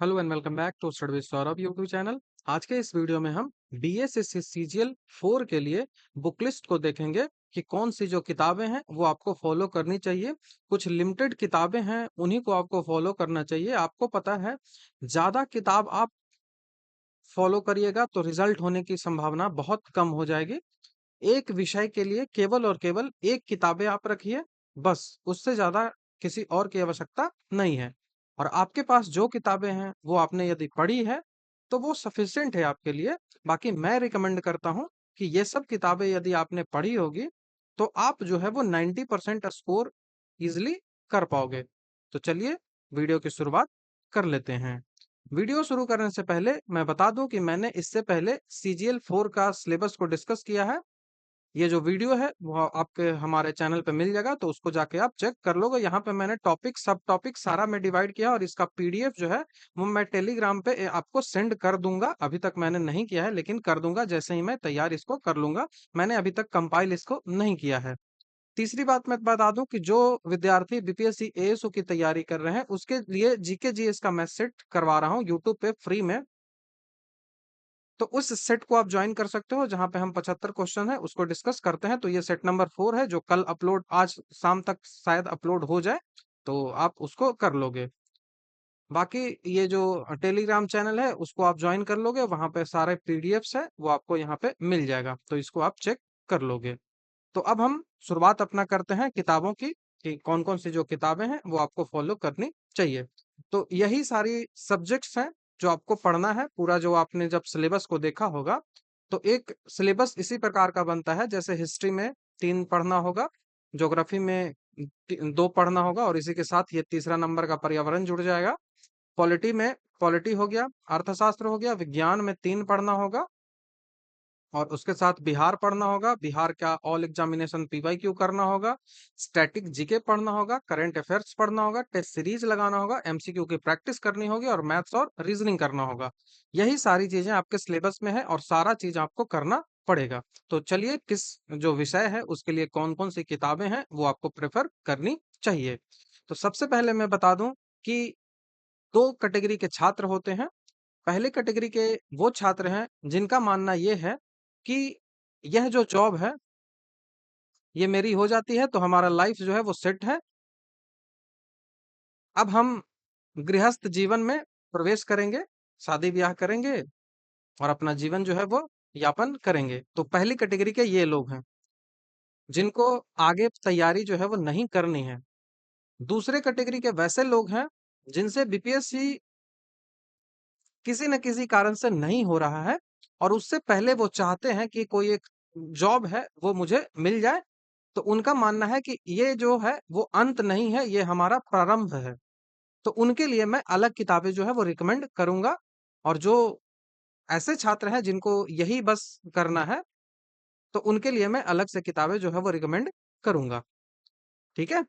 Hello and welcome back to study with Saurabh YouTube channel. आज के इस वीडियो में हम बीएसएससी सीजीएल 4 के लिए बुक लिस्ट को देखेंगे कि कौन सी जो किताबें हैं वो आपको फॉलो करनी चाहिए। कुछ लिमिटेड किताबें हैं, उन्हीं को आपको फॉलो करना चाहिए। आपको पता है, ज्यादा किताब आप फॉलो करिएगा तो रिजल्ट होने की संभावना बहुत कम हो जाएगी। एक विषय के लिए केवल और केवल एक किताबें आप रखिए, बस। उससे ज्यादा किसी और की आवश्यकता नहीं है। और आपके पास जो किताबें हैं वो आपने यदि पढ़ी है तो वो सफिशिएंट है आपके लिए। बाकी मैं रिकमेंड करता हूं कि ये सब किताबें यदि आपने पढ़ी होगी तो आप जो है वो 90% स्कोर इजिली कर पाओगे। तो चलिए वीडियो की शुरुआत कर लेते हैं। वीडियो शुरू करने से पहले मैं बता दूं कि मैंने इससे पहले सीजीएल 4 का सिलेबस को डिस्कस किया है। ये जो वीडियो है वो आपके हमारे चैनल पे मिल जाएगा, तो उसको जाके आप चेक कर लोगे। यहाँ पे मैंने टॉपिक सब टॉपिक सारा में डिवाइड किया और इसका पीडीएफ जो है वो मैं टेलीग्राम पे आपको सेंड कर दूंगा। अभी तक मैंने नहीं किया है लेकिन कर दूंगा, जैसे ही मैं तैयार इसको कर लूंगा। मैंने अभी तक कंपाइल इसको नहीं किया है। तीसरी बात मैं बता दूं कि जो विद्यार्थी बीपीएससी एएसओ की तैयारी कर रहे हैं उसके लिए जीके जीएस का मैं सेट करवा रहा हूँ यूट्यूब पे फ्री में। तो उस सेट को आप ज्वाइन कर सकते हो जहां पे हम 75 क्वेश्चन है उसको डिस्कस करते हैं। तो ये सेट नंबर 4 है जो कल अपलोड, आज शाम तक शायद अपलोड हो जाए, तो आप उसको कर लोगे। बाकी ये जो टेलीग्राम चैनल है उसको आप ज्वाइन कर लोगे, वहां पे सारे पीडीएफ्स है वो आपको यहाँ पे मिल जाएगा, तो इसको आप चेक कर लोगे। तो अब हम शुरुआत अपना करते हैं किताबों की, कि कौन कौन सी जो किताबें हैं वो आपको फॉलो करनी चाहिए। तो यही सारी सब्जेक्ट्स हैं जो आपको पढ़ना है। पूरा जो आपने जब सिलेबस को देखा होगा तो एक सिलेबस इसी प्रकार का बनता है, जैसे हिस्ट्री में 3 पढ़ना होगा, ज्योग्राफी में 2 पढ़ना होगा, और इसी के साथ ये तीसरा नंबर का पर्यावरण जुड़ जाएगा। पॉलिटी में पॉलिटी हो गया, अर्थशास्त्र हो गया, विज्ञान में 3 पढ़ना होगा, और उसके साथ बिहार पढ़ना होगा। बिहार का ऑल एग्जामिनेशन पीवाईक्यू करना होगा, स्टैटिक जीके पढ़ना होगा, करंट अफेयर्स पढ़ना होगा, टेस्ट सीरीज लगाना होगा, एमसीक्यू की प्रैक्टिस करनी होगी, और मैथ्स और रीजनिंग करना होगा। यही सारी चीजें आपके सिलेबस में है और सारा चीज आपको करना पड़ेगा। तो चलिए, किस जो विषय है उसके लिए कौन कौन सी किताबें हैं वो आपको प्रेफर करनी चाहिए। तो सबसे पहले मैं बता दूं कि 2 कैटेगरी के छात्र होते हैं। पहले कैटेगरी के वो छात्र हैं जिनका मानना ये है कि यह जो जॉब है ये मेरी हो जाती है तो हमारा लाइफ जो है वो सेट है। अब हम गृहस्थ जीवन में प्रवेश करेंगे, शादी ब्याह करेंगे और अपना जीवन जो है वो यापन करेंगे। तो पहली कैटेगरी के ये लोग हैं जिनको आगे तैयारी जो है वो नहीं करनी है। दूसरे कैटेगरी के वैसे लोग हैं जिनसे बीपीएससी किसी न किसी कारण से नहीं हो रहा है, और उससे पहले वो चाहते हैं कि कोई एक जॉब है वो मुझे मिल जाए। तो उनका मानना है कि ये जो है वो अंत नहीं है, ये हमारा प्रारंभ है। तो उनके लिए मैं अलग किताबें जो है वो रिकमेंड करूंगा। और जो ऐसे छात्र हैं जिनको यही बस करना है तो उनके लिए मैं अलग से किताबें जो है वो रिकमेंड करूंगा। ठीक है,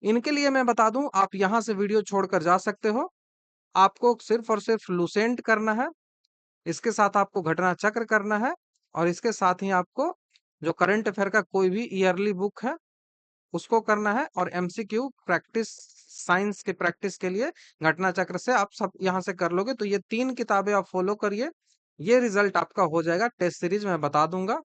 इनके लिए मैं बता दूं, आप यहां से वीडियो छोड़कर जा सकते हो। आपको सिर्फ और सिर्फ लुसेंट करना है, इसके साथ आपको घटना चक्र करना है, और इसके साथ ही आपको जो करंट अफेयर का कोई भी ईयरली बुक है उसको करना है, और एमसीक्यू प्रैक्टिस, साइंस के प्रैक्टिस के लिए घटना चक्र से आप सब यहाँ से कर लोगे। तो ये 3 किताबें आप फॉलो करिए, ये रिजल्ट आपका हो जाएगा। टेस्ट सीरीज मैं बता दूंगा,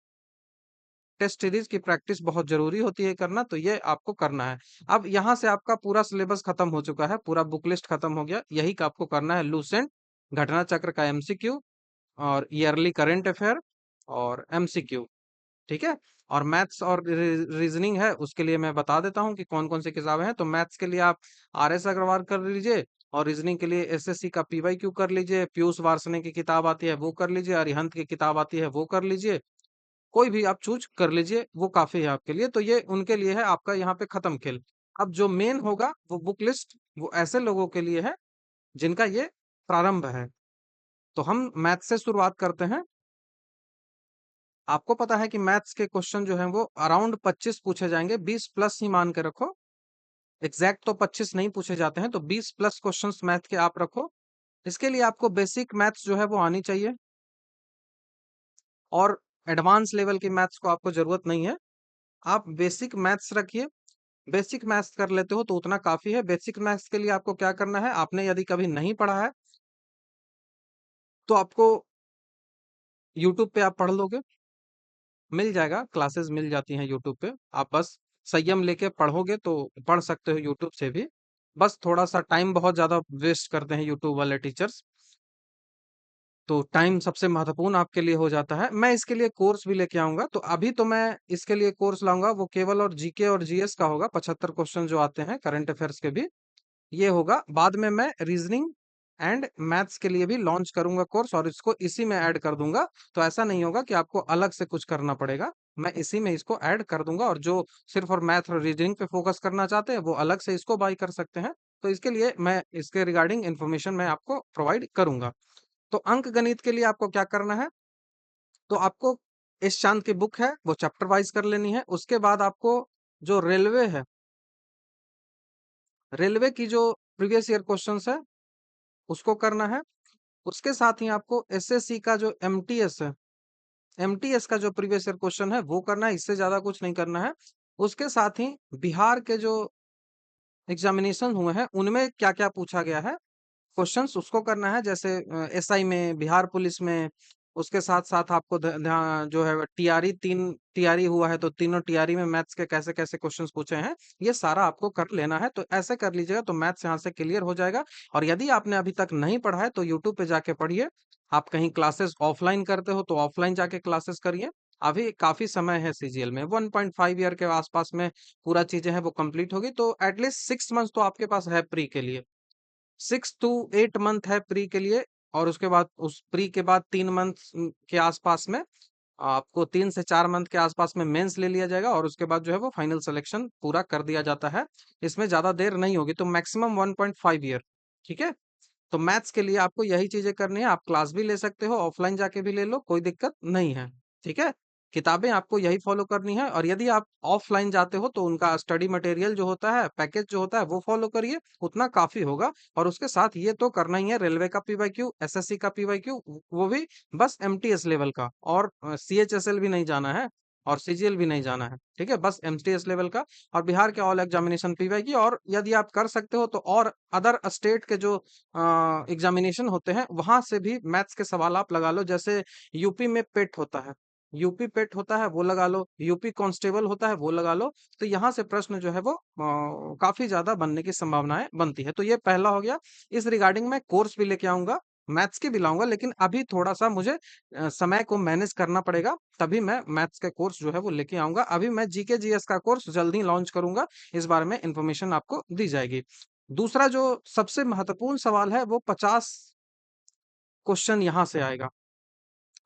टेस्ट सीरीज की प्रैक्टिस बहुत जरूरी होती है करना, तो ये आपको करना है। अब यहाँ से आपका पूरा सिलेबस खत्म हो चुका है, पूरा बुक लिस्ट खत्म हो गया। यही का आपको करना है, लूसेंट, घटना चक्र का एमसीक्यू, और ईयरली करंट अफेयर, और एमसीक्यू। ठीक है, और मैथ्स और रीजनिंग है उसके लिए मैं बता देता हूँ कि कौन कौन सी किताबें हैं। तो मैथ्स के लिए आप आर एस अग्रवाल कर लीजिए, और रीजनिंग के लिए एसएससी का पीवाईक्यू कर लीजिए, पीयूष वार्ष्णेय की किताब आती है वो कर लीजिए, अरिहंत की किताब आती है वो कर लीजिए। कोई भी आप चूज कर लीजिए, वो काफी है आपके लिए। तो ये उनके लिए है, आपका यहाँ पे खत्म खेल। अब जो मेन होगा वो बुक लिस्ट, वो ऐसे लोगों के लिए है जिनका ये प्रारंभ है। तो हम मैथ से शुरुआत करते हैं। आपको पता है कि मैथ्स के क्वेश्चन जो हैं वो अराउंड 25 पूछे जाएंगे, 20 प्लस ही मान के रखो। एग्जैक्ट तो 25 नहीं पूछे जाते हैं, तो 20 प्लस क्वेश्चंस मैथ के आप रखो। इसके लिए आपको बेसिक मैथ्स जो है वो आनी चाहिए, और एडवांस लेवल की मैथ्स को आपको जरूरत नहीं है। आप बेसिक मैथ्स रखिए। बेसिक मैथ्स कर लेते हो तो उतना काफी है। बेसिक मैथ्स के लिए आपको क्या करना है, आपने यदि कभी नहीं पढ़ा है तो आपको यूट्यूब पे आप पढ़ लोगे, मिल जाएगा, क्लासेस मिल जाती हैं यूट्यूब पे। आप बस संयम लेके पढ़ोगे तो पढ़ सकते हो यूट्यूब से भी। बस थोड़ा-सा टाइम बहुत ज़्यादा वेस्ट करते हैं यूट्यूब वाले टीचर्स, तो टाइम सबसे महत्वपूर्ण आपके लिए हो जाता है। मैं इसके लिए कोर्स भी लेके आऊँगा, तो अभी तो मैं इसके लिए कोर्स लाऊँगा, वो केवल और जीके और जीएस का होगा, 75 क्वेश्चन जो आते हैं करंट अफेयर्स के भी। ये होगा, बाद में मैं रीजनिंग एंड मैथ्स के लिए भी लॉन्च करूंगा कोर्स और इसको इसी में ऐड कर दूंगा। तो ऐसा नहीं होगा कि आपको अलग से कुछ करना पड़ेगा, मैं इसी में इसको ऐड कर दूंगा, और जो सिर्फ और मैथ और रीजनिंग पे फोकस करना चाहते हैं वो अलग से इसको बाय कर सकते हैं। तो इसके लिए मैं इसके रिगार्डिंग इंफॉर्मेशन मैं आपको प्रोवाइड करूंगा। तो अंक गणित के लिए आपको क्या करना है, तो आपको इस चांद की बुक है वो चैप्टर वाइज कर लेनी है। उसके बाद आपको जो रेलवे है, रेलवे की जो प्रीवियस ईयर क्वेश्चंस है उसको करना है। उसके साथ ही आपको एसएससी का जो एमटीएस है, एमटीएस का जो प्रीवियस ईयर क्वेश्चन है वो करना है, इससे ज्यादा कुछ नहीं करना है। उसके साथ ही बिहार के जो एग्जामिनेशन हुए हैं उनमें क्या क्या पूछा गया है क्वेश्चंस उसको करना है, जैसे एसआई में, बिहार पुलिस में। उसके साथ साथ आपको ध्यान जो है टीआरई, 3 टीआरई हुआ है तो तीनों टीआरई में मैथ्स के कैसे कैसे क्वेश्चंस पूछे हैं, ये सारा आपको कर लेना है। तो ऐसे कर लीजिएगा तो मैथ्स यहाँ से क्लियर हो जाएगा। और यदि आपने अभी तक नहीं पढ़ा है तो यूट्यूब पे जाके पढ़िए। आप कहीं क्लासेस ऑफलाइन करते हो तो ऑफलाइन जाके क्लासेस करिए। अभी काफी समय है, सीजीएल में 1.5 ईयर के आसपास में पूरा चीजें हैं वो कंप्लीट होगी, तो एटलीस्ट 6 मंथ तो आपके पास है प्री के लिए। 6 to 8 मंथ है प्री के लिए। और उसके बाद उस प्री के बाद 3 मंथ के आसपास में आपको 3 से 4 मंथ के आसपास में मेंस ले लिया जाएगा, और उसके बाद जो है वो फाइनल सिलेक्शन पूरा कर दिया जाता है। इसमें ज्यादा देर नहीं होगी, तो मैक्सिमम 1.5 ईयर। ठीक है। तो मैथ्स के लिए आपको यही चीजें करनी है। आप क्लास भी ले सकते हो, ऑफलाइन जाके भी ले लो, कोई दिक्कत नहीं है। ठीक है। किताबें आपको यही फॉलो करनी है, और यदि आप ऑफलाइन जाते हो तो उनका स्टडी मटेरियल जो होता है, पैकेज जो होता है वो फॉलो करिए, उतना काफी होगा। और उसके साथ ये तो करना ही है, रेलवे का पीवाईक्यू, एसएससी का पीवाईक्यू, वो भी बस एमटीएस लेवल का, और सीएचएसएल भी नहीं जाना है और सीजीएल भी नहीं जाना है। ठीक है, बस एमटीएस लेवल का। और बिहार के ऑल एग्जामिनेशन पीवाईक्यू, और यदि आप कर सकते हो तो और अदर स्टेट के जो एग्जामिनेशन होते हैं वहां से भी मैथ्स के सवाल आप लगा लो। जैसे यूपी में पेट होता है, यूपी पेट होता है वो लगा लो, यूपी कांस्टेबल होता है वो लगा लो। तो यहाँ से प्रश्न जो है वो काफी ज्यादा बनने की संभावनाएं बनती है। तो ये पहला हो गया। इस रिगार्डिंग मैं कोर्स भी लेके आऊंगा, मैथ्स की भी लाऊंगा, लेकिन अभी थोड़ा सा मुझे समय को मैनेज करना पड़ेगा, तभी मैं मैथ्स का कोर्स जो है वो लेके आऊंगा। अभी मैं जीके जीएस का कोर्स जल्द ही लॉन्च करूंगा, इस बारे में इंफॉर्मेशन आपको दी जाएगी। दूसरा जो सबसे महत्वपूर्ण सवाल है वो 50 क्वेश्चन यहाँ से आएगा।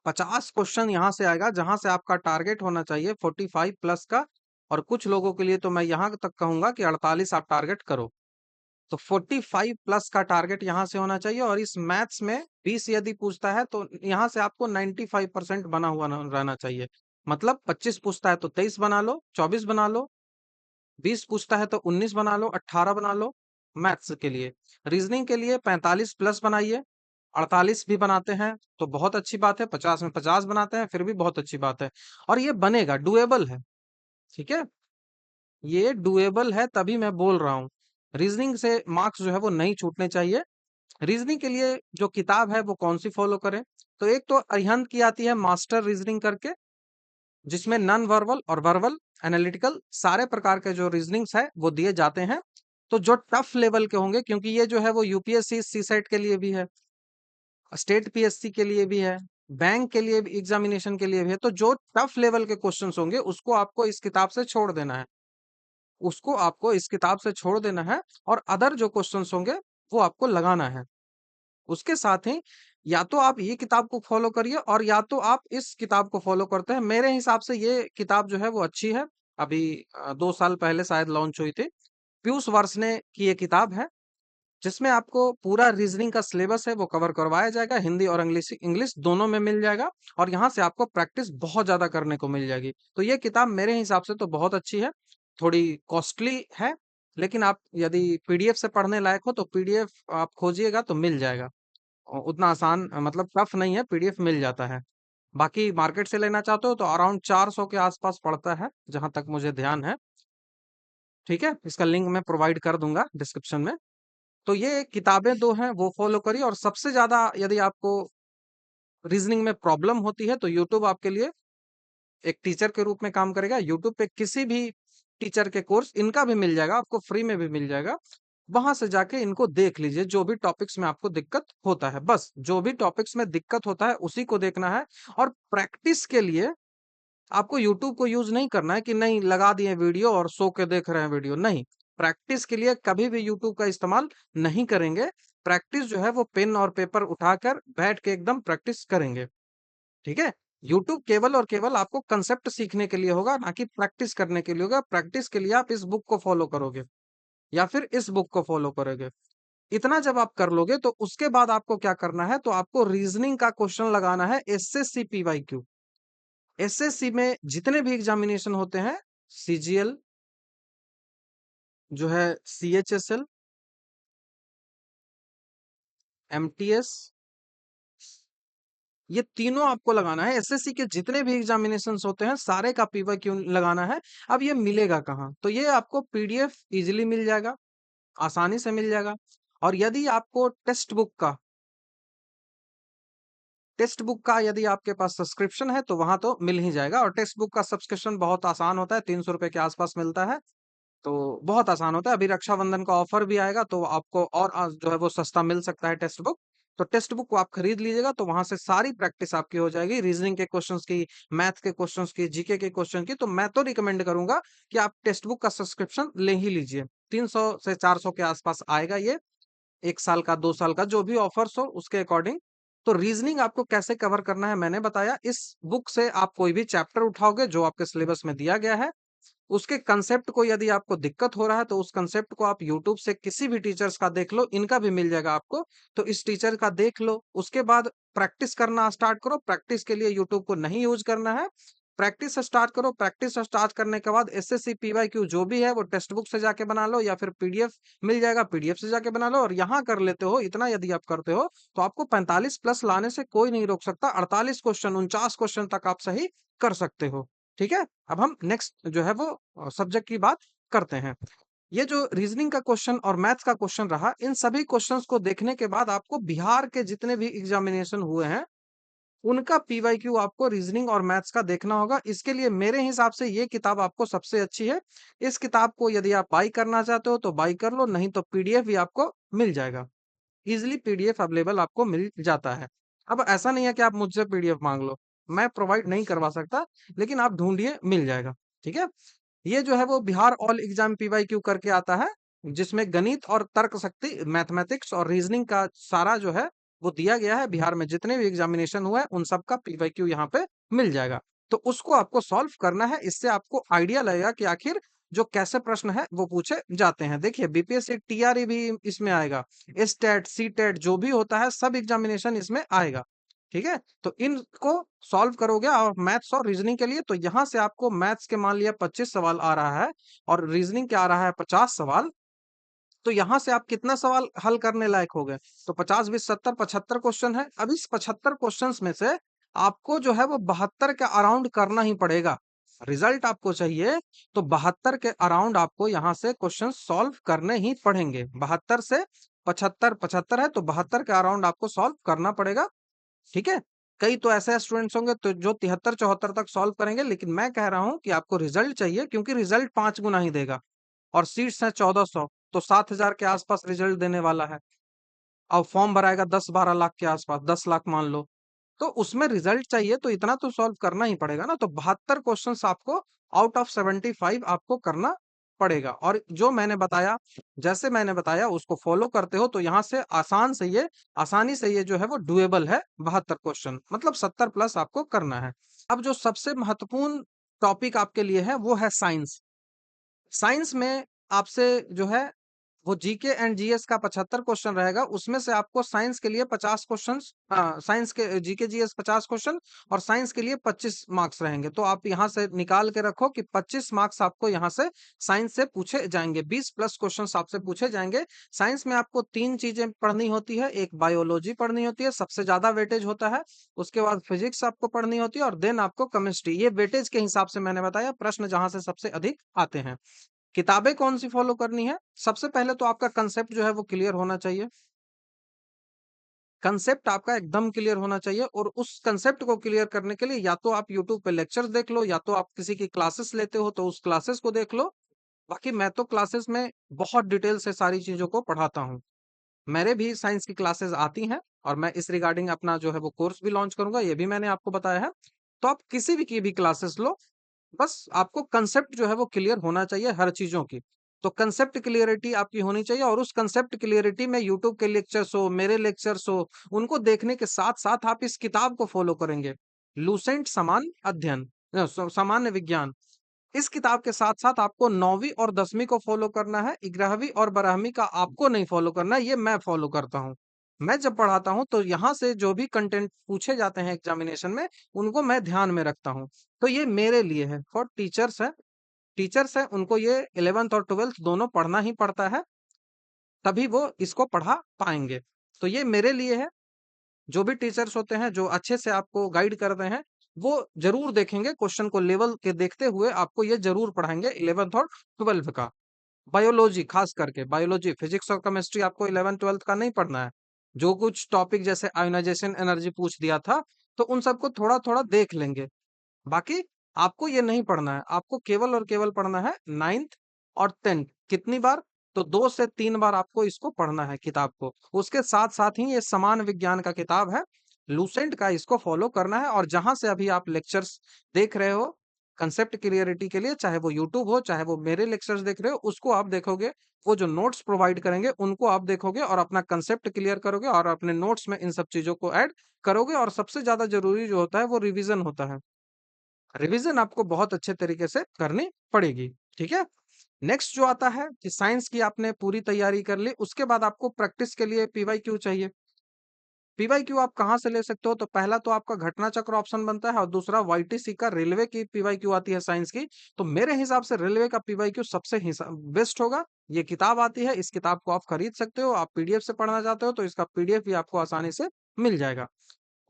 50 क्वेश्चन यहाँ से आएगा, जहां से आपका टारगेट होना चाहिए 45 प्लस का। और कुछ लोगों के लिए तो मैं यहाँ तक कहूंगा कि 48 आप टारगेट करो। तो 45 प्लस का टारगेट यहाँ से होना चाहिए। और इस मैथ्स में 20 यदि पूछता है तो यहाँ से आपको 95% बना हुआ रहना चाहिए। मतलब 25 पूछता है तो 23 बना लो, 24 बना लो, 20 पूछता है तो 19 बना लो, 18 बना लो मैथ्स के लिए। रीजनिंग के लिए 45 प्लस बनाइए। 48 भी बनाते हैं तो बहुत अच्छी बात है, 50 में 50 बनाते हैं फिर भी बहुत अच्छी बात है। और ये बनेगा, डुएबल है। ठीक है, ये डुएबल है, तभी मैं बोल रहा हूँ। रीजनिंग से मार्क्स जो है वो नहीं छूटने चाहिए। रीजनिंग के लिए जो किताब है वो कौन सी फॉलो करें, तो एक तो अरिहंत की आती है मास्टर रीजनिंग करके, जिसमें नॉन वर्बल और वर्बल एनालिटिकल सारे प्रकार के जो रीजनिंग्स है वो दिए जाते हैं। तो जो टफ लेवल के होंगे, क्योंकि ये जो है वो यूपीएससी सी सेट के लिए भी है, स्टेट पीएससी के लिए भी है, बैंक के लिए भी, एग्जामिनेशन के लिए भी है। तो जो टफ लेवल के क्वेश्चंस होंगे उसको आपको इस किताब से छोड़ देना है, उसको आपको इस किताब से छोड़ देना है। और अदर जो क्वेश्चंस होंगे वो आपको लगाना है। उसके साथ ही या तो आप ये किताब को फॉलो करिए, और या तो आप इस किताब को फॉलो करते हैं। मेरे हिसाब से ये किताब जो है वो अच्छी है। अभी 2 साल पहले शायद लॉन्च हुई थी। पीयूष वार्ष्णेय की ये किताब है, जिसमें आपको पूरा रीजनिंग का सिलेबस है वो कवर करवाया जाएगा, हिंदी और इंग्लिश इंग्लिश दोनों में मिल जाएगा। और यहाँ से आपको प्रैक्टिस बहुत ज्यादा करने को मिल जाएगी। तो ये किताब मेरे हिसाब से तो बहुत अच्छी है। थोड़ी कॉस्टली है, लेकिन आप यदि पीडीएफ से पढ़ने लायक हो तो पीडीएफ आप खोजिएगा तो मिल जाएगा। उतना आसान मतलब टफ नहीं है, पीडीएफ मिल जाता है। बाकी मार्केट से लेना चाहते हो तो अराउंड 400 के आसपास पड़ता है, जहां तक मुझे ध्यान है। ठीक है, इसका लिंक मैं प्रोवाइड कर दूंगा डिस्क्रिप्शन में। तो ये किताबें दो हैं वो फॉलो करिए। और सबसे ज्यादा यदि आपको रीजनिंग में प्रॉब्लम होती है तो यूट्यूब आपके लिए एक टीचर के रूप में काम करेगा। यूट्यूब पे किसी भी टीचर के कोर्स इनका भी मिल जाएगा, आपको फ्री में भी मिल जाएगा। वहां से जाके इनको देख लीजिए, जो भी टॉपिक्स में आपको दिक्कत होता है, बस जो भी टॉपिक्स में दिक्कत होता है उसी को देखना है। और प्रैक्टिस के लिए आपको यूट्यूब को यूज नहीं करना है कि नहीं लगा दिए वीडियो और सो के देख रहे हैं वीडियो, नहीं। प्रैक्टिस के लिए कभी भी यूट्यूब का इस्तेमाल नहीं करेंगे। प्रैक्टिस जो है वो पेन और पेपर उठाकर बैठ के एकदम प्रैक्टिस करेंगे, ठीक है। यूट्यूब केवल और केवल आपको कंसेप्ट सीखने के लिए होगा, ना कि प्रैक्टिस करने के लिए होगा। प्रैक्टिस के लिए आप इस बुक को फॉलो करोगे या फिर इस बुक को फॉलो करोगे। इतना जब आप कर लोगे तो उसके बाद आपको क्या करना है, तो आपको रीजनिंग का क्वेश्चन लगाना है एसएससी पीवाईक्यू। एसएससी में जितने भी एग्जामिनेशन होते हैं, सीजीएल जो है, सीएचएसएल, एमटीएस, ये तीनों आपको लगाना है। एसएससी के जितने भी एग्जामिनेशंस होते हैं सारे का पीवाईक्यू लगाना है। अब ये मिलेगा कहाँ, तो ये आपको पीडीएफ इजीली मिल जाएगा, आसानी से मिल जाएगा। और यदि आपको टेक्स्ट बुक का यदि आपके पास सब्सक्रिप्शन है तो वहां तो मिल ही जाएगा। और टेक्स्ट बुक का सब्सक्रिप्शन बहुत आसान होता है, 300 रुपए के आसपास मिलता है, तो बहुत आसान होता है। अभी रक्षाबंधन का ऑफर भी आएगा तो आपको और जो है वो सस्ता मिल सकता है टेक्स्ट बुक। तो टेक्स्ट बुक को आप खरीद लीजिएगा, तो वहां से सारी प्रैक्टिस आपकी हो जाएगी, रीजनिंग के क्वेश्चंस की, मैथ के क्वेश्चंस की, जीके के क्वेश्चन की। तो मैं तो रिकमेंड करूंगा कि आप टेक्स्ट बुक का सब्सक्रिप्शन ले ही लीजिए। 300 से 400 के आसपास आएगा ये, 1 साल का, 2 साल का, जो भी ऑफर्स हो उसके अकॉर्डिंग। तो रीजनिंग आपको कैसे कवर करना है मैंने बताया। इस बुक से आप कोई भी चैप्टर उठाओगे जो आपके सिलेबस में दिया गया है, उसके कंसेप्ट को यदि आपको दिक्कत हो रहा है तो उस कंसेप्ट को आप यूट्यूब से किसी भी टीचर्स का देख लो, इनका भी मिल जाएगा आपको। तो इस टीचर का देख लो, उसके बाद प्रैक्टिस करना स्टार्ट करो। प्रैक्टिस के लिए यूट्यूब को नहीं यूज करना है, प्रैक्टिस स्टार्ट करो। प्रैक्टिस स्टार्ट करने के बाद एसएससी पीवाईक्यू जो भी है वो टेक्स्ट बुक से जाके बना लो, या फिर पीडीएफ मिल जाएगा, पीडीएफ से जाके बना लो। और यहाँ कर लेते हो इतना, यदि आप करते हो तो आपको 45 प्लस लाने से कोई नहीं रोक सकता। 48 क्वेश्चन, 49 क्वेश्चन तक आप सही कर सकते हो, ठीक है। अब हम नेक्स्ट जो है वो सब्जेक्ट की बात करते हैं। ये जो रीजनिंग का क्वेश्चन और मैथ्स का क्वेश्चन रहा, इन सभी क्वेश्चंस को देखने के बाद आपको बिहार के जितने भी एग्जामिनेशन हुए हैं उनका पीवाईक्यू आपको रीजनिंग और मैथ्स का देखना होगा। इसके लिए मेरे हिसाब से ये किताब आपको सबसे अच्छी है। इस किताब को यदि आप बाई करना चाहते हो तो बाई कर लो, नहीं तो पीडीएफ भी आपको मिल जाएगा। इजीली पीडीएफ अवेलेबल आपको मिल जाता है। अब ऐसा नहीं है कि आप मुझसे पीडीएफ मांग लो, मैं प्रोवाइड नहीं करवा सकता, लेकिन आप ढूंढिए मिल जाएगा, ठीक है। ये जो है वो बिहार ऑल एग्जाम पीवाईक्यू करके आता है, जिसमें गणित और तर्क शक्ति, मैथमेटिक्स और रीजनिंग का सारा जो है वो दिया गया है। बिहार में जितने भी एग्जामिनेशन हुआ है उन सब का पीवाईक्यू यहाँ पे मिल जाएगा। तो उसको आपको सॉल्व करना है, इससे आपको आइडिया लगेगा कि आखिर जो कैसे प्रश्न है वो पूछे जाते हैं। देखिए बीपीएससी टीआरई भी इसमें आएगा, स्टेट सीटेट जो भी होता है सब एग्जामिनेशन इसमें आएगा, ठीक है। तो इनको सॉल्व करोगे। और मैथ्स और रीजनिंग के लिए तो यहाँ से आपको मैथ्स के मान लिया 25 सवाल आ रहा है और रीजनिंग के आ रहा है 50 सवाल। तो यहाँ से आप कितना सवाल हल करने लायक हो गए, तो 50 20 70 75 क्वेश्चन है। अब इस 75 क्वेश्चंस में से आपको जो है वो 72 के अराउंड करना ही पड़ेगा। रिजल्ट आपको चाहिए तो 72 के अराउंड आपको यहाँ से क्वेश्चन सॉल्व करने ही पड़ेंगे। 72 से 75, 75 है तो 72 के अराउंड आपको सॉल्व करना पड़ेगा, ठीक है। कई तो ऐसे स्टूडेंट्स होंगे तो जो 73 74 तक सॉल्व करेंगे, लेकिन मैं कह रहा हूं कि आपको रिजल्ट चाहिए, क्योंकि रिजल्ट 5 गुना ही देगा। और सीट्स हैं 1400, तो 7,000 के आसपास रिजल्ट देने वाला है। अब फॉर्म भराएगा 10-12 लाख के आसपास, 10 लाख मान लो, तो उसमें रिजल्ट चाहिए तो इतना तो सॉल्व करना ही पड़ेगा ना। तो 72 क्वेश्चंस आपको आउट ऑफ 75 आपको करना पड़ेगा। और जो मैंने बताया, जैसे मैंने बताया उसको फॉलो करते हो तो यहाँ से आसानी से ये जो है वो डुएबल है। 72 क्वेश्चन मतलब 70 प्लस आपको करना है। अब जो सबसे महत्वपूर्ण टॉपिक आपके लिए है वो है साइंस। साइंस में आपसे जो है वो जीके एंड जीएस का 75 क्वेश्चन रहेगा। उसमें से आपको साइंस के लिए 50 क्वेश्चंस, साइंस के जीके जीएस 50 क्वेश्चन और साइंस के लिए 25 मार्क्स रहेंगे। तो आप यहाँ से निकाल के रखो कि 25 मार्क्स आपको यहाँ से साइंस से पूछे जाएंगे। 20 प्लस क्वेश्चन आपसे पूछे जाएंगे। साइंस में आपको 3 चीजें पढ़नी होती है, एक बायोलॉजी पढ़नी होती है, सबसे ज्यादा वेटेज होता है। उसके बाद फिजिक्स आपको पढ़नी होती है और देन आपको केमिस्ट्री। ये वेटेज के हिसाब से मैंने बताया, प्रश्न जहां से सबसे अधिक आते हैं। किताबें कौन सी फॉलो करनी है, सबसे पहले तो आपका कंसेप्ट जो है वो क्लियर होना चाहिए। कंसेप्ट आपका एकदम क्लियर होना चाहिए और उस कंसेप्ट को क्लियर करने के लिए या तो आप यूट्यूब पे लेक्चर्स देख लो या तो आप किसी की क्लासेस लेते हो तो उस क्लासेस को देख लो। बाकी मैं तो क्लासेस में बहुत डिटेल से सारी चीज़ों को पढ़ाता हूँ। मेरे भी साइंस की क्लासेस आती हैं और मैं इस रिगार्डिंग अपना जो है वो कोर्स भी लॉन्च करूँगा, ये भी मैंने आपको बताया है। तो आप किसी भी की भी क्लासेस लो, बस आपको कंसेप्ट जो है वो क्लियर होना चाहिए हर चीज़ों की। तो कंसेप्ट क्लियरिटी आपकी होनी चाहिए और उस कंसेप्ट क्लियरिटी में यूट्यूब के लेक्चर्स हो, मेरे लेक्चर्स हो, उनको देखने के साथ-साथ आप इस किताब को फ़ॉलो करेंगे। लूसेंट समान अध्ययन सामान्य विज्ञान। इस किताब के साथ-साथ आपको 9वीं और 10वीं को फ़ॉलो करना है, 11वीं और 12वीं का आपको नहीं फ़ॉलो करना है, ये मैं फ़ॉलो करता हूँ। मैं जब पढ़ाता हूँ तो यहाँ से जो भी कंटेंट पूछे जाते हैं एग्ज़ामिनेशन में, उनको मैं ध्यान में रखता हूँ। तो ये मेरे लिए है, फॉर टीचर्स हैं उनको ये 11th और 12th दोनों पढ़ना ही पड़ता है, तभी वो इसको पढ़ा पाएँगे। तो ये मेरे लिए है, जो भी टीचर्स होते हैं, जो अच्छे से आपको गाइड करते हैं, वो ज़रूर देखेंगे क्वेश्चन को लेवल के देखते हुए आपको ये ज़रूर पढ़ाएँगे 11th और 12th का। बायोलॉजी खास करके बायोलॉजी, फिजिक्स और केमिस्ट्री आपको 11th-12th का नहीं पढ़ना है। जो कुछ टॉपिक जैसे आयोनाइज़ेशन एनर्जी पूछ दिया था, तो उन सबको थोड़ा-थोड़ा देख लेंगे। बाकी आपको ये नहीं पढ़ना है, आपको केवल और केवल पढ़ना है 9th और 10th कितनी बार? तो 2 से 3 बार आपको इसको पढ़ना है किताब को। उसके साथ-साथ ही ये समान विज्ञान का किताब है, लूसेंट का इसको फ़ॉलो करना है और जहाँ से अभी आप लेक्चर्स देख रहे हो, कांसेप्ट क्लियरिटी के लिए चाहे वो यूट्यूब हो, चाहे वो मेरे लेक्चर्स देख रहे हो, उसको आप देखोगे, वो जो नोट्स प्रोवाइड करेंगे, उनको आप देखोगे और अपना कांसेप्ट क्लियर करोगे और अपने नोट्स में इन सब चीज़ों को ऐड करोगे और सबसे ज़्यादा ज़रूरी जो होता है, वो रिवीज़न होता है। रिवीजन आपको बहुत अच्छे तरीके से करनी पड़ेगी, ठीक है? नेक्स्ट जो आता है कि साइंस की आपने पूरी तैयारी कर ली, उसके बाद आपको प्रैक्टिस के लिए पीवाईक्यू चाहिए। पीवाईक्यू आप कहाँ से ले सकते हो? तो पहला तो आपका घटना चक्र ऑप्शन बनता है और दूसरा वाईटीसी का रेलवे की पीवाईक्यू आती है साइंस की। तो मेरे हिसाब से रेलवे का पीवाईक्यू सबसे बेस्ट होगा। ये किताब आती है, इस किताब को आप खरीद सकते हो। आप पीडीएफ से पढ़ना चाहते हो तो इसका पीडीएफ भी आपको आसानी से मिल जाएगा।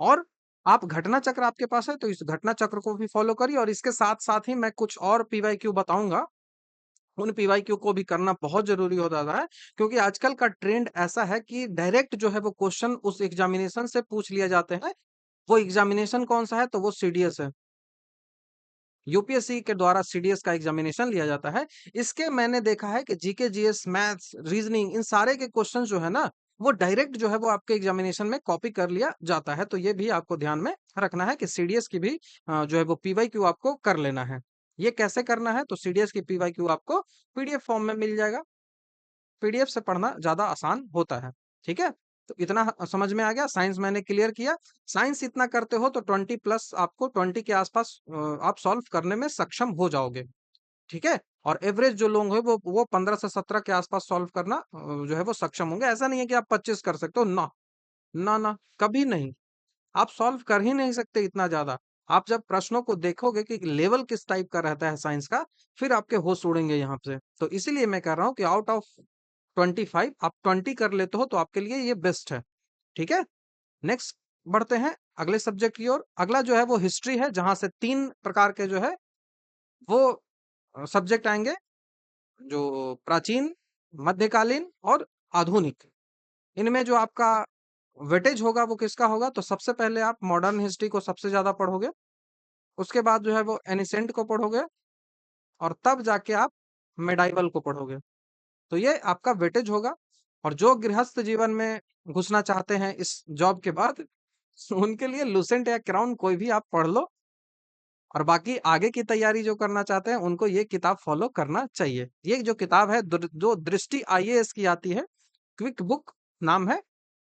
और आप घटना चक्र आपके पास है तो इस घटना चक्र को भी फॉलो करिए और इसके साथ-साथ ही मैं कुछ और पीवाईक्यू बताऊँगा। उन पीवाईक्यू को भी करना बहुत ज़रूरी हो जाता है क्योंकि आजकल का ट्रेंड ऐसा है कि डायरेक्ट जो है वो क्वेश्चन उस एग्ज़ामिनेशन से पूछ लिए जाते हैं। वो एग्ज़ामिनेशन कौन-सा है? तो वो सीडीएस है। यूपीएससी के द्वारा सीडीएस का एग्ज़ामिनेशन लिया जाता है। इसके मैंने देखा है कि जीके, जीएस, मैथ्स, रीज़निंग इन सारे के क्वेश्चन जो है ना, वो डायरेक्ट जो है वो आपके एग्ज़ामिनेशन में कॉपी कर लिया जाता है। तो ये भी आपको ध्यान में रखना है कि सीडीएस की भी जो है वो पीवाईक्यू आपको कर लेना है। ये कैसे करना है? तो सीडीएस की पीवाईक्यू आपको पीडीएफ फॉर्म में मिल जाएगा। पीडीएफ से पढ़ना ज़्यादा आसान होता है, ठीक है? तो इतना समझ में आ गया, साइंस मैंने क्लियर किया। साइंस इतना करते हो तो 20 प्लस आपको 20 के आस-पास आप सॉल्व करने में सक्षम हो जाओगे, ठीक है? और एवरेज जो लोग हैं वो 15 से 17 के आस-पास सॉल्व करना जो है वो सक्षम होंगे। ऐसा नहीं है कि आप 25 कर सकते हो, ना, ना, कभी नहीं। आप सॉल्व कर ही नहीं सकते इतना ज़्यादा। आप जब प्रश्नों को देखोगे कि लेवल किस टाइप का रहता है साइंस का, फिर आपके होश उड़ेंगे यहाँ से। तो इसीलिए मैं कह रहा हूँ कि आउट ऑफ 25 आप 20 कर लेते हो तो आपके लिए ये बेस्ट है, ठीक है? नेक्स्ट बढ़ते हैं अगले सब्जेक्ट की ओर। अगला जो है वो हिस्ट्री है जहाँ से 3 प्रकार के जो है वो सब्जेक्ट आएँगे, जो प्राचीन, मध्यकालीन और आधुनिक। इनमें जो आपका वेटेज होगा वो किसका होगा? तो सबसे पहले आप मॉडर्न हिस्ट्री को सबसे ज़्यादा पढ़ोगे, उसके बाद जो है वो एनिसेंट को पढ़ोगे और तब जाके आप मेडाइवल को पढ़ोगे। तो ये आपका वेटेज होगा और जो गृहस्थ जीवन में घुसना चाहते हैं इस जॉब के बाद, उनके लिए लूसेंट या क्राउन कोई भी आप पढ़ लो और बाकी आगे की तैयारी जो करना चाहते हैं, उनको ये किताब फ़ॉलो करना चाहिए। ये जो किताब है जो दृष्टि आईएएस की आती है, क्विक बुक नाम है,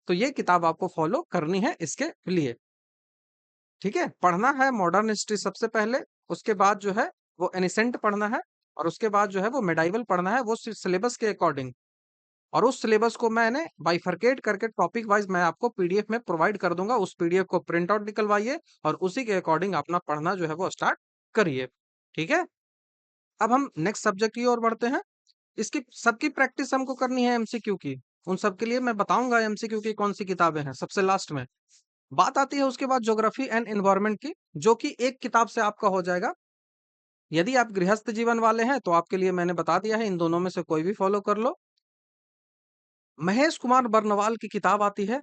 तो ये किताब आपको फ़ॉलो करनी है इसके लिए। ठीक है? पढ़ना है मॉडर्न हिस्ट्री सबसे पहले, उसके बाद जो है वो एनिसेंट पढ़ना है और उसके बाद जो है वो मेडाइवल पढ़ना है, वो सिलेबस के अकॉर्डिंग। और उस सिलेबस को मैंने बाइफरकेट करके टॉपिक वाइज़ मैं आपको पीडीएफ में प्रोवाइड कर दूँगा। उस पीडीएफ को प्रिंट आउट निकलवाइए और उसी के अकॉर्डिंग अपना पढ़ना जो है वो स्टार्ट करिए। ठीक है? अब हम नेक्स्ट सब्जेक्ट की ओर बढ़ते हैं। इसकी सबकी प्रैक्टिस हमको करनी है एमसीक्यू की। उन सब के लिए मैं बताऊँगा एमसीक्यू की कौन-सी किताबें हैं, सबसे लास्ट में। बात आती है उसके बाद ज्योग्राफी एंड एनवायरनमेंट की, जो कि एक किताब से आपका हो जाएगा। यदि आप गृहस्थ जीवन वाले हैं, तो आपके लिए मैंने बता दिया है, इन दोनों में से कोई भी फॉलो कर लो। महेश कुमार बर्नवाल की किताब आती है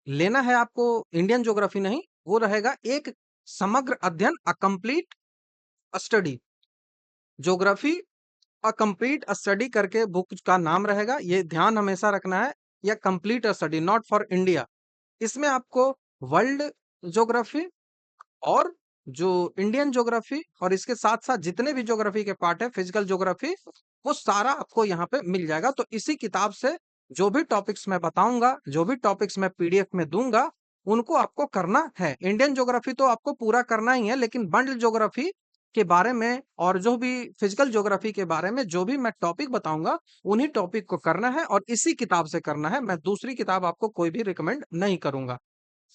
लेना है आपको इंडियन ज्योग्राफी नहीं, वो रहेगा एक समग्र अध्ययन, a complete study. Geography a complete study करके बुक का नाम रहेगा, ये ध्यान हमेशा रखना है, या complete study, not for India. इसमें आपको वर्ल्ड ज्योग्राफी और जो इंडियन ज्योग्राफी और इसके साथ-साथ जितने भी ज्योग्राफी के पार्ट है, फिजिकल ज्योग्राफी, वो सारा आपको यहाँ पे मिल जाएगा। तो इसी किताब से जो भी टॉपिक्स मैं बताऊँगा, जो भी टॉपिक्स मैं पीडीएफ में दूँगा, उनको आपको करना है। इंडियन ज्योग्राफी तो आपको पूरा करना ही है, लेकिन वर्ल्ड ज्योग्राफी के बारे में और जो भी फिजिकल ज्योग्राफी के बारे में जो भी मैं टॉपिक बताऊँगा, उन्हीं टॉपिक को करना है और इसी किताब से करना है। मैं दूसरी किताब आपको कोई भी रिकमेंड नहीं करूँगा।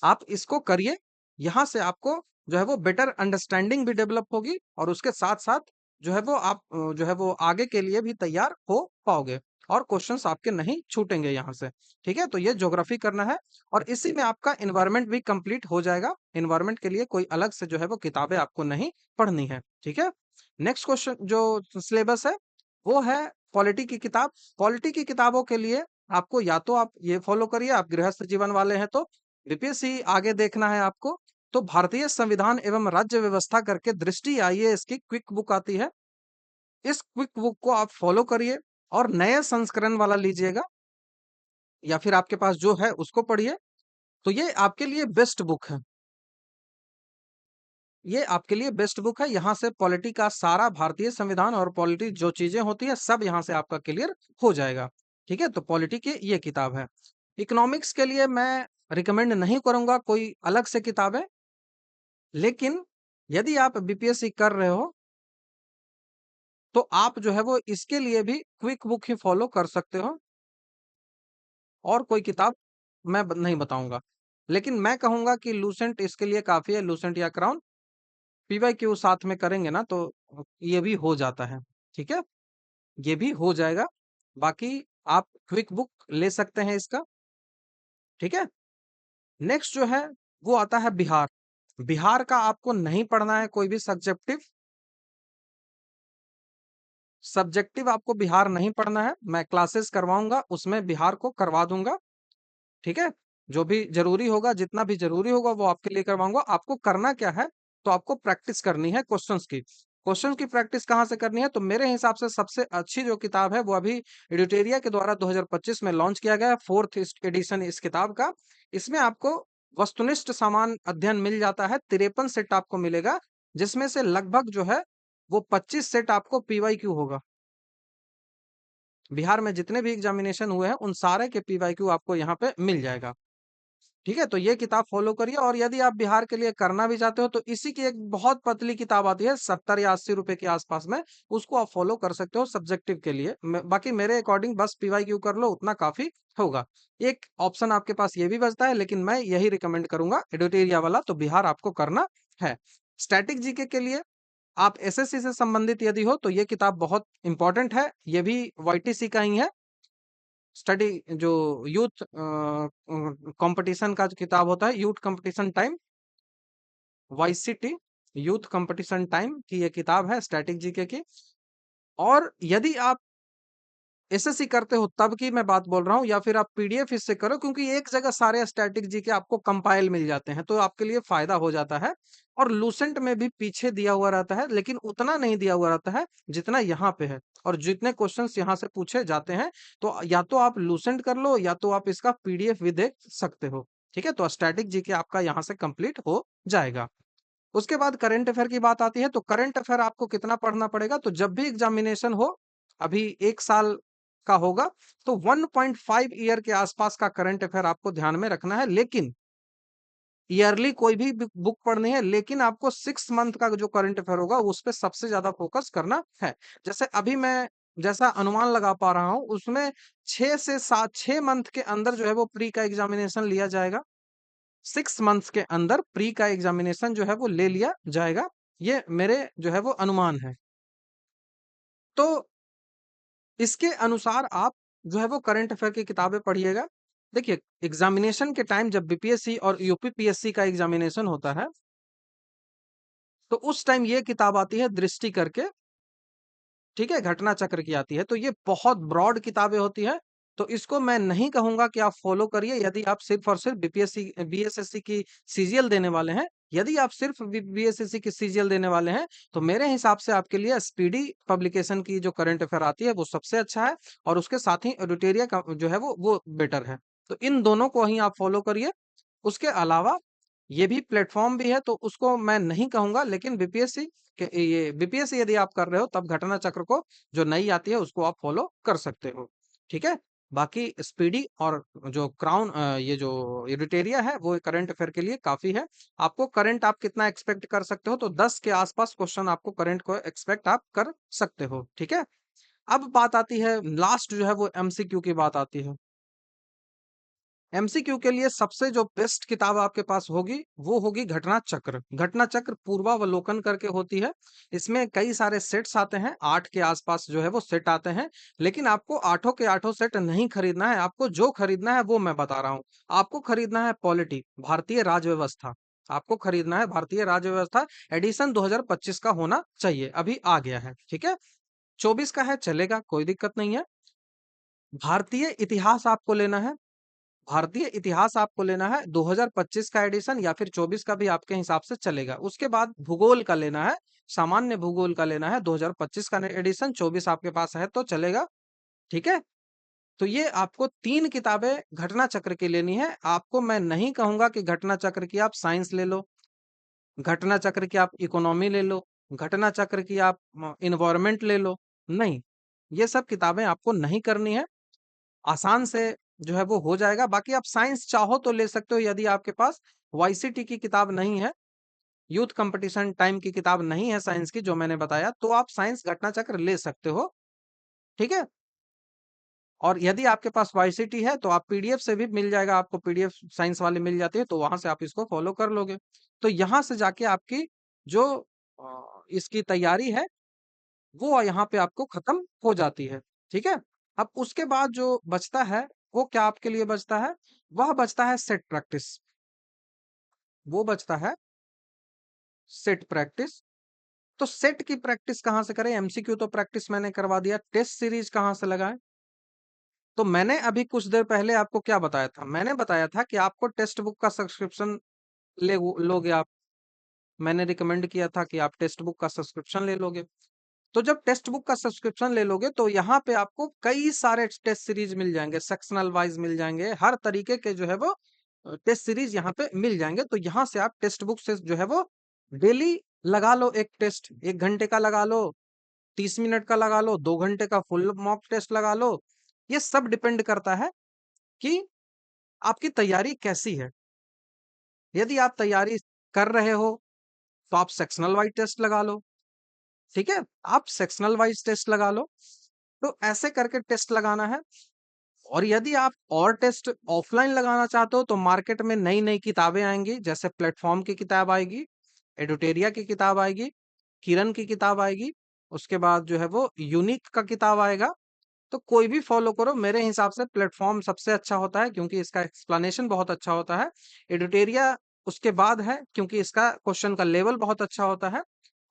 आप इसको करिए, यहाँ से आपको जो है वो बेटर अंडरस्टैंडिंग भी डेवलप होगी और उसके साथ-साथ जो है वो आप जो है वो आगे के लिए भी तैयार हो पाओगे और क्वेश्चंस आपके नहीं छूटेंगे यहाँ से, ठीक है? तो ये ज्योग्राफी करना है और इसी में आपका एनवायरनमेंट भी कंप्लीट हो जाएगा। एनवायरनमेंट के लिए कोई अलग से जो है वो किताबें आपको नहीं पढ़नी है, ठीक है? नेक्स्ट क्वेश्चन जो सिलेबस है, वो है पॉलिटी की किताब। पॉलिटी की किताबों के लिए आपको या तो आप ये फॉलो करिए, आप गृहस्थ जीवन वाले हैं तो बीपीएससी आगे देखना है आपको, तो भारतीय संविधान एवं राज्य व्यवस्था करके दृष्टि आईएएस की क्विक बुक आती है। इस क्विक बुक को आप फॉलो करिए और नए संस्करण वाला लीजिएगा या फिर आपके पास जो है उसको पढ़िए। तो ये आपके लिए बेस्ट बुक है। ये आपके लिए बेस्ट बुक है। यहाँ से पॉलिटी का सारा भारतीय संविधान और पॉलिटी जो चीजें होती है सब यहाँ से आपका क्लियर हो जाएगा। ठीक है, तो पॉलिटी की ये किताब है। इकोनॉमिक्स के लिए मैं रिकमेंड नहीं करूंगा कोई अलग से किताबें, लेकिन यदि आप बीपीएससी कर रहे हो तो आप जो है वो इसके लिए भी क्विक बुक ही फॉलो कर सकते हो और कोई किताब मैं नहीं बताऊंगा। लेकिन मैं कहूंगा कि लूसेंट इसके लिए काफी है, लूसेंट या क्राउन। पीवाईक्यू साथ में करेंगे ना तो ये भी हो जाता है, ठीक है, ये भी हो जाएगा। बाकी आप क्विक बुक ले सकते हैं इसका, ठीक है। नेक्स्ट जो है वो आता है बिहार। बिहार का आपको नहीं पढ़ना है कोई भी सब्जेक्टिव, सब्जेक्टिव आपको बिहार नहीं पढ़ना है। मैं क्लासेस करवाऊंगा उसमें बिहार को करवा दूंगा, ठीक है। जो भी जरूरी होगा, जितना भी जरूरी होगा वो आपके लिए करवाऊंगा। आपको करना क्या है, तो आपको प्रैक्टिस करनी है क्वेश्चंस की। क्वेश्चंस की प्रैक्टिस कहाँ से करनी है, तो मेरे हिसाब से सबसे अच्छी जो किताब है वो अभी एडिटेरिया के द्वारा 2025 में लॉन्च किया गया है, फोर्थ एडिशन इस किताब का। इसमें आपको वस्तुनिष्ठ समान अध्ययन मिल जाता है, 53 सेट आपको मिलेगा, जिसमें से लगभग जो है वो 25 सेट आपको पीवाईक्यू होगा। बिहार में जितने भी एग्जामिनेशन हुए हैं उन सारे के पीवाईक्यू आपको यहाँ पे मिल जाएगा, ठीक है। तो ये किताब फॉलो करिए और यदि आप बिहार के लिए करना भी चाहते हो तो इसी की एक बहुत पतली किताब आती है 70 या 80 रुपए के आसपास में, उसको आप फॉलो कर सकते हो सब्जेक्टिव के लिए। बाकी मेरे अकॉर्डिंग बस पीवाईक्यू कर लो, उतना काफी होगा। एक ऑप्शन आपके पास ये भी बचता है, लेकिन मैं यही रिकमेंड करूंगा एडिटोरिया वाला, तो बिहार आपको करना है। स्टैटिक जीके के लिए आप एसएससी से संबंधित यदि हो तो ये किताब बहुत इंपॉर्टेंट है, ये भी वाईटीसी का ही है। स्टडी जो यूथ कंपटीशन का जो किताब होता है, youth competition time, YCT youth competition time की ये किताब है स्टैटिक जीके की। और यदि आप एसएससी करते हो तब की मैं बात बोल रहा हूँ, या फिर आप पीडीएफ इससे करो, क्योंकि एक जगह सारे स्टैटिक जीके आपको कंपाइल मिल जाते हैं, तो आपके लिए फायदा हो जाता है। और लूसेंट में भी पीछे दिया हुआ रहता है, लेकिन उतना नहीं दिया हुआ रहता है जितना यहाँ पे है, और जितने क्वेश्चंस यहाँ से पूछे जाते हैं। तो या तो आप लूसेंट कर लो या तो आप इसका पीडीएफ भी देख सकते हो, ठीक है। तो स्टैटिक जीके आपका यहाँ से कंप्लीट हो जाएगा। उसके बाद करंट अफेयर की बात आती है, तो करंट अफेयर आपको कितना पढ़ना पड़ेगा, तो जब भी एग्जामिनेशन हो, अभी 1 साल का होगा, तो 1.5 ईयर के आसपास का करंट अफेयर आपको ध्यान में रखना है। लेकिन ईयरली कोई भी बुक पढ़नी है, लेकिन आपको 6 मंथ का जो करंट अफेयर होगा उस पे सबसे ज्यादा फोकस करना है। जैसे अभी मैं जैसा अनुमान लगा पा रहा हूं, उसमें 6 से 7 6 मंथ के अंदर जो है वो प्री का एग्जामिनेशन लिया जाएगा। 6 मंथ्स के अंदर प्री का एग्जामिनेशन जो है वो ले लिया जाएगा, ये मेरे जो है वो अनुमान है। तो इसके अनुसार आप जो है वो करंट अफेयर की किताबें पढ़िएगा। देखिए, एग्जामिनेशन के टाइम जब बीपीएससी और यूपीपीएससी का एग्जामिनेशन होता है, तो उस टाइम ये किताब आती है दृष्टि करके, ठीक है, घटना चक्र की आती है। तो ये बहुत ब्रॉड किताबें होती है, तो इसको मैं नहीं कहूँगा कि आप फ़ॉलो करिए यदि आप सिर्फ़ और सिर्फ़ बीएसएससी की सीजीएल देने वाले हैं। यदि आप सिर्फ़ बीएसएससी की सीजीएल देने वाले हैं, तो मेरे हिसाब से आपके लिए स्पीडी पब्लिकेशन की जो करंट अफ़ेयर आती है, वो सबसे अच्छा है और उसके साथ ही एडिटोरिया का जो है वो बेटर है। तो इन दोनों को ही आप फ़ॉलो करिए। उसके अलावा ये भी प्लेटफ़ॉर्म भी है, तो उसको मैं नहीं कहूँगा, लेकिन बीपीएससी यदि आप कर रहे हो, तब घटना चक्र को जो नई आती है उसको आप फ़ॉलो कर सकते हो। ठीक है? बाकी स्पीडी और जो ये जो एडिटोरिया है वो करंट अफ़ेयर के लिए काफ़ी है। आपको करंट आप कितना एक्सपेक्ट कर सकते हो, तो 10 के आस-पास क्वेश्चन आपको करंट को एक्सपेक्ट आप कर सकते हो। ठीक है? अब बात आती है लास्ट जो है वो एमसीक्यू की बात आती है। एमसीक्यू के लिए सबसे जो बेस्ट किताब आपके पास होगी, वो होगी घटना चक्र। घटना चक्र पूर्वावलोकन करके होती है। इसमें कई सारे सेट्स आते हैं, 8 के आसपास जो है वो सेट आते हैं। लेकिन आपको आठों के आठों सेट नहीं खरीदना है, आपको जो खरीदना है वो मैं बता रहा हूँ। आपको खरीदना है पॉलिटी, भारतीय राजव्यवस्था। आपको खरीदना है भारतीय राजव्यवस्था, एडिशन 2025 का होना चाहिए, अभी आ गया है, ठीक है? 24 का है चलेगा, कोई दिक्कत नहीं है। भारतीय इतिहास आपको लेना है। भारतीय इतिहास आपको लेना है 2025 का एडिशन या फिर 24 का भी आपके हिसाब से चलेगा। उसके बाद भूगोल का लेना है, सामान्य भूगोल का लेना है 2025 का एडिशन, 24 आपके पास है तो चलेगा, ठीक है? तो ये आपको 3 किताबें घटना चक्र की लेनी है। आपको मैं नहीं कहूँगा कि घटना चक्र की आप साइंस ले लो, घटना चक्र की आप इकोनॉमी ले लो, घटना चक्र की आप एनवायरनमेंट ले लो, नहीं, ये सब किताबें आपको नहीं करनी है। आसान से जो है वो हो जाएगा। बाकी आप साइंस चाहो तो ले सकते हो यदि आपके पास वाईसीटी की किताब नहीं है, यूथ कंपटीशन टाइम की किताब नहीं है साइंस की जो मैंने बताया, तो आप साइंस घटना चक्र ले सकते हो, ठीक है? और यदि आपके पास वाईसीटी है तो आप पीडीएफ से भी मिल जाएगा, आपको पीडीएफ साइंस वाली मिल जाती है, तो वहां से आप इसको फॉलो कर लोगे। तो यहाँ से जाके आपकी जो इसकी तैयारी है वो यहाँ पे आपको खत्म हो जाती है, ठीक है? अब उसके बाद जो बचता है, वो क्या आपके लिए बचता है? वह बचता है सेट प्रैक्टिस। वो बचता है सेट प्रैक्टिस। तो सेट की प्रैक्टिस कहाँ से करें? एमसीक्यू तो प्रैक्टिस मैंने करवा दिया, टेस्ट सीरीज कहाँ से लगाएं? तो मैंने अभी कुछ देर पहले आपको क्या बताया था? मैंने बताया था कि आपको टेक्स्ट बुक का सब्सक्रिप्शन लोगे आप। मैंने रिकमेंड किया था कि आप टेक्स्ट बुक का सब्सक्रिप्शन ले लोगे। तो जब टेक्स्ट बुक का सब्सक्रिप्शन ले लोगे तो यहाँ पे आपको कई सारे टेस्ट सीरीज मिल जाएंगे, सेक्शनल वाइज मिल जाएंगे, हर तरीके के जो है वो टेस्ट सीरीज यहाँ पे मिल जाएंगे। तो यहाँ से आप टेक्स्ट बुक से जो है वो डेली लगा लो एक टेस्ट, 1 घंटे का लगा लो, 30 मिनट का लगा लो, 2 घंटे का फुल मॉक टेस्ट लगा लो। ये सब डिपेंड करता है कि आपकी तैयारी कैसी है। यदि आप तैयारी कर रहे हो तो आप सेक्शनल वाइज टेस्ट लगा लो, ठीक है? आप सेक्शनल वाइज टेस्ट लगा लो। तो ऐसे करके टेस्ट लगाना है। और यदि आप और टेस्ट ऑफलाइन लगाना चाहते हो तो मार्केट में नई नई किताबें आएंगी, जैसे प्लेटफॉर्म की किताब आएगी, एडुटेरिया की किताब आएगी, किरण की किताब आएगी, उसके बाद जो है वो यूनिक का किताब आएगा। तो कोई भी फॉलो करो, मेरे हिसाब से प्लेटफॉर्म सबसे अच्छा होता है क्योंकि इसका एक्सप्लेनेशन बहुत अच्छा होता है। एडुटेरिया उसके बाद है क्योंकि इसका क्वेश्चन का लेवल बहुत अच्छा होता है।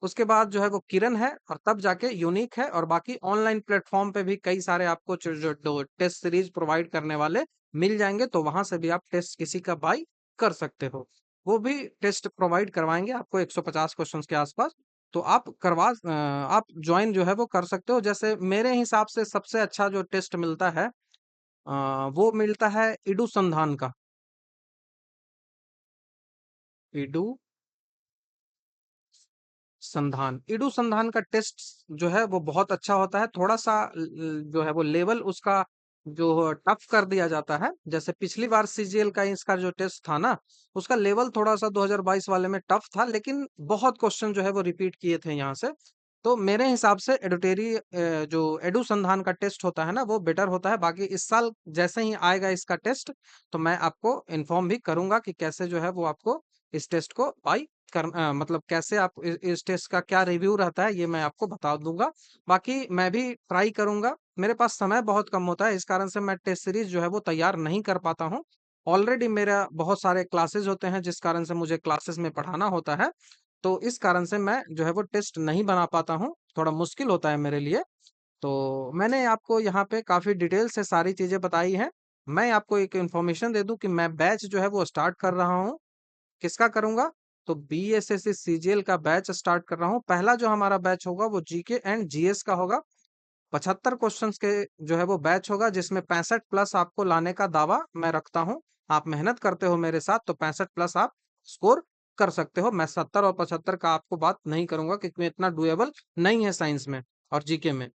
उसके बाद जो है वो किरण है और तब जाके यूनिक है, और बाकी ऑनलाइन प्लेटफॉर्म पे भी कई सारे आपको जो टेस्ट सीरीज प्रोवाइड करने वाले मिल जाएंगे, तो वहां से भी आप टेस्ट किसी का बाई कर सकते हो। वो भी टेस्ट प्रोवाइड करवाएंगे आपको 150 क्वेश्चंस के आसपास। तो आप ज्वाइन जो है वो कर सकते हो। जैसे मेरे हिसाब से सबसे अच्छा जो टेस्ट मिलता है वो मिलता है इडू संधान का। इडू इडू संधान का टेस्ट जो है वो बहुत अच्छा होता है। थोड़ा सा जो है वो लेवल उसका जो टफ कर दिया जाता है। जैसे पिछली बार सीजीएल का इसका जो टेस्ट था ना, उसका लेवल थोड़ा सा 2022 वाले में टफ था, लेकिन बहुत क्वेश्चन जो है वो रिपीट किए थे यहाँ से। तो मेरे हिसाब से जो एडू संधान का टेस्ट होता है ना, वो बेटर होता है। बाकी इस साल जैसे ही आएगा इसका टेस्ट, तो मैं आपको इन्फॉर्म भी करूंगा कि कैसे जो है वो आपको इस टेस्ट को मतलब कैसे आप इस टेस्ट का क्या रिव्यू रहता है, ये मैं आपको बता दूंगा। बाकी मैं भी ट्राई करूंगा। मेरे पास समय बहुत कम होता है, इस कारण से मैं टेस्ट सीरीज जो है वो तैयार नहीं कर पाता हूँ। ऑलरेडी मेरा बहुत सारे क्लासेस होते हैं, जिस कारण से मुझे क्लासेस में पढ़ाना होता है। तो इस कारण से मैं जो है वो टेस्ट नहीं बना पाता हूँ, थोड़ा मुश्किल होता है मेरे लिए। तो मैंने आपको यहाँ पे काफ़ी डिटेल से सारी चीज़ें बताई हैं। मैं आपको एक इन्फॉर्मेशन दे दूँ कि मैं बैच जो है वो स्टार्ट कर रहा हूँ। किसका करूँगा? तो बीएसएससी सीजीएल का बैच स्टार्ट कर रहा हूँ। पहला जो हमारा बैच होगा वो जीके एंड जीएस का होगा। 75 क्वेश्चंस के जो है वो बैच होगा, जिसमें 65 प्लस आपको लाने का दावा मैं रखता हूँ। आप मेहनत करते हो मेरे साथ तो 65 प्लस आप स्कोर कर सकते हो। मैं 70 और 75 का आपको बात नहीं करूंगा, क्योंकि इतना डुएबल नहीं है साइंस में और जीके में।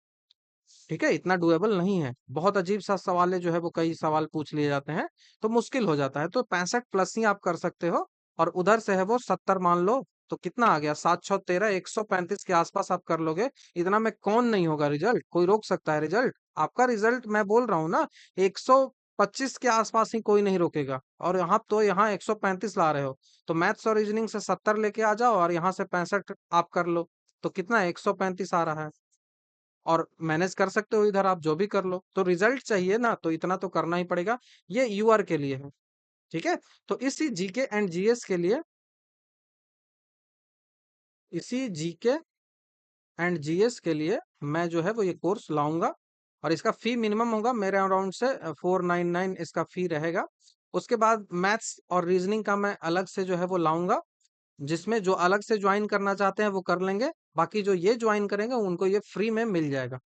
ठीक है, इतना डुएबल नहीं है। बहुत अजीब सा सवाल है, जो है वो कई सवाल पूछ लिए जाते हैं तो मुश्किल हो जाता है। तो 65 प्लस ही आप कर सकते हो। और उधर से है वो 70 मान लो, तो कितना आ गया? 7 6 13 135 के आसपास आप कर लोगे। इतना में कौन नहीं होगा रिजल्ट? कोई रोक सकता है रिजल्ट? आपका रिजल्ट मैं बोल रहा हूँ ना, 125 के आसपास ही कोई नहीं रोकेगा। और यहाँ तो यहाँ 135 ला रहे हो, तो मैथ्स और रीजनिंग से 70 लेके आ जाओ और यहाँ से 65 आप कर लो। तो कितना 135 आ रहा है। और मैनेज कर सकते हो इधर आप जो भी कर लो। तो रिजल्ट चाहिए ना, तो इतना तो करना ही पड़ेगा। ये यूआर के लिए है। ठीक है। तो इसी जीके एंड जीएस के लिए मैं जो है वो ये कोर्स लाऊंगा। और इसका फी मिनिमम होगा मेरे अराउंड से 499 इसका फी रहेगा। उसके बाद मैथ्स और रीजनिंग का मैं अलग से जो है वो लाऊंगा, जिसमें जो अलग से ज्वाइन करना चाहते हैं वो कर लेंगे। बाकी जो ये ज्वाइन करेंगे उनको ये फ्री में मिल जाएगा।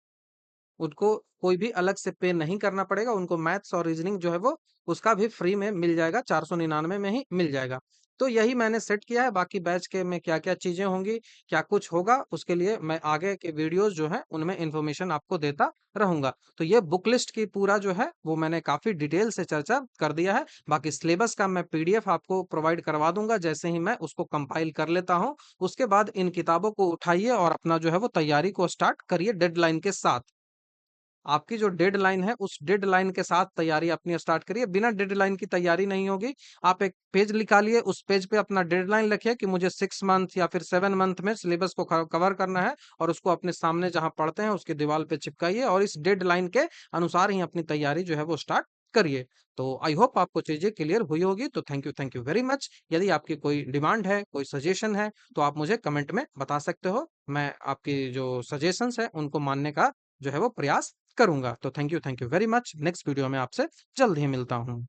उनको कोई भी अलग से पे नहीं करना पड़ेगा। उनको मैथ्स और रीजनिंग जो है वो उसका भी फ्री में मिल जाएगा, 499 में ही मिल जाएगा। तो यही मैंने सेट किया है। बाकी बैच के में क्या क्या चीजें होंगी, क्या कुछ होगा, उसके लिए मैं आगे के वीडियोस जो है उनमें इंफॉर्मेशन आपको देता रहूंगा। तो ये बुक लिस्ट की पूरा जो है वो मैंने काफी डिटेल से चर्चा कर दिया है। बाकी सिलेबस का मैं पीडीएफ आपको प्रोवाइड करवा दूंगा, जैसे ही मैं उसको कंपाइल कर लेता हूँ। उसके बाद इन किताबों को उठाइए और अपना जो है वो तैयारी को स्टार्ट करिए डेडलाइन के साथ। आपकी जो डेडलाइन है उस डेडलाइन के साथ तैयारी अपनी स्टार्ट करिए। बिना डेडलाइन की तैयारी नहीं होगी। आप एक पेज निकालिए, उस पेज पे अपना डेडलाइन लिखिए कि मुझे 6 मंथ या फिर 7 मंथ में सिलेबस को कवर करना है, और उसको अपने सामने जहां पढ़ते हैं उसके दीवार पे चिपकाइए और इस डेडलाइन के अनुसार ही अपनी तैयारी जो है वो स्टार्ट करिए। तो आई होप आपको चीजें क्लियर हुई होगी। तो थैंक यू वेरी मच। यदि आपकी कोई डिमांड है, कोई सजेशन है, तो आप मुझे कमेंट में बता सकते हो। मैं आपकी जो सजेशंस है उनको मानने का जो है वो प्रयास करूंगा। तो thank you very much. Next video में आपसे जल्द ही मिलता हूँ।